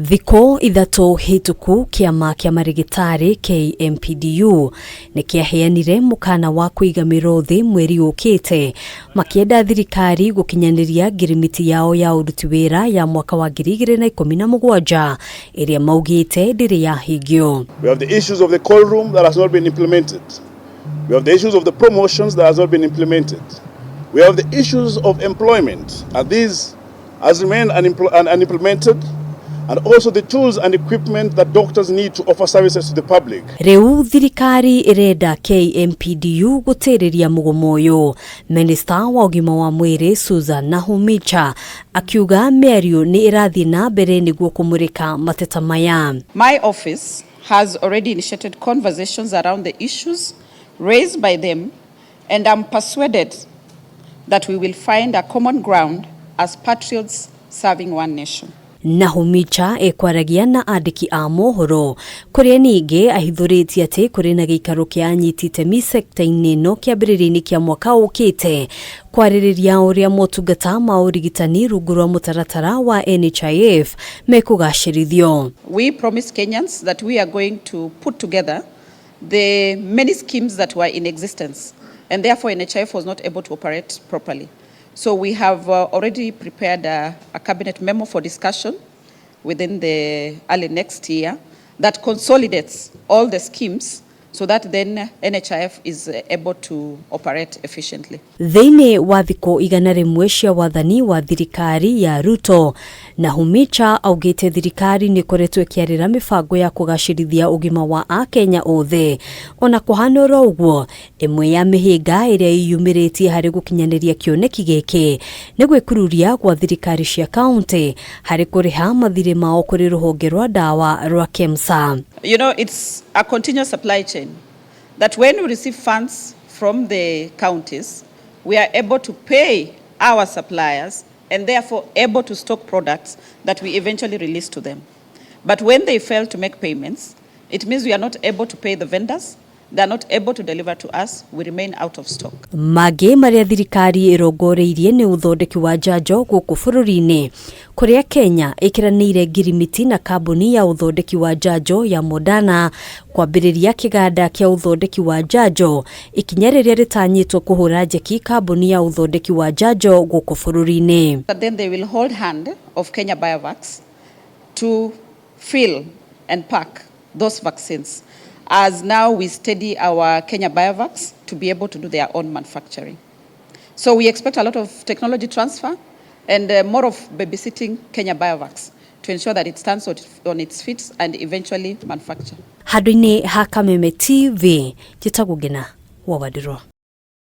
Thiko ithatu hituku kiama kia marigitari KMPDU nikiaheanire mukana wa kuiga mirothi mweri ukite makienda thirikari gukinyaniria ngirimiti yao ya uruti wira ya mwaka wa 2017 iria maugite ndiri yahingio. We have the issues of the call room that has not been implemented. We have the issues of the promotions that has not been implemented. We have the issues of employment, and these has remained unimplemented. And also the tools and equipment that doctors need to offer services to the public. Reu Thirikari irenda KMPDU gutiriria mugomo uyu. Minister wa ugima wa mweri Susan Nahumicha akiuga miario ni irathii nambere niguo kumurika mateta maya. My office has already initiated conversations around the issues raised by them, and I'm persuaded that we will find a common ground as patriots serving one nation. Nahumicha ekwaragia na andiki a mohoro kuria ninge ahithuritie ati kuri na giikaro kia anyitite mi sekta-ini no kiambiriria-ini kia mwaka ukite kwaririria uria motungata ma urigitani rungu rwa mutaratara wa NHIF mekugacirithio. We promise Kenyans that we are going to put together the many schemes that were in existence, and therefore NHIF was not able to operate properly. So we have already prepared a cabinet memo for discussion within the early next year that consolidates all the schemes so that then NHIF is able to operate efficiently. Theine wa thiko igana rimwe cia wathani wa thirikari ya Ruto, Nahumicha augite thirikari ni koretwe kiarira mifango ya kugacirithia ugima wa Akenya othe. Ona kuhanora uguo, imwe ya mihinga iria iyumiritie hari gukinyaniria kioneki giki ni gwikururia kwa thirikari cia county hari kuriha mathire mao kuri ruhonge rwa dawa rwa KEMSA. You know, it's a continuous supply chain that when we receive funds from the counties, we are able to pay our suppliers and therefore able to stock products that we eventually release to them. But when they fail to make payments, it means we are not able to pay the vendors. They are not able to deliver to us. We remain out of stock. Mage maria thirikari irongoreirie ni uthondeki wa njanjo guku bururi-ini kuria Kenya ikiranire ngirimiti na kambuni ya uthondeki wa njanjo ya Moderna kwambiriria kiganda kia uthondeki wa njanjo ikinyariria ritanyitwo kuhura njeki kambuni ya uthondeki wa njanjo guku bururi-ini. But then they will hold hand of Kenya Biovacs to fill and pack those vaccines, as now we steady our Kenya Biovacs to be able to do their own manufacturing. So we expect a lot of technology transfer and more of babysitting Kenya Biovacs to ensure that it stands on its feet and eventually manufacture. Hadini ha Kameme TV, jitagugina wawadirwa.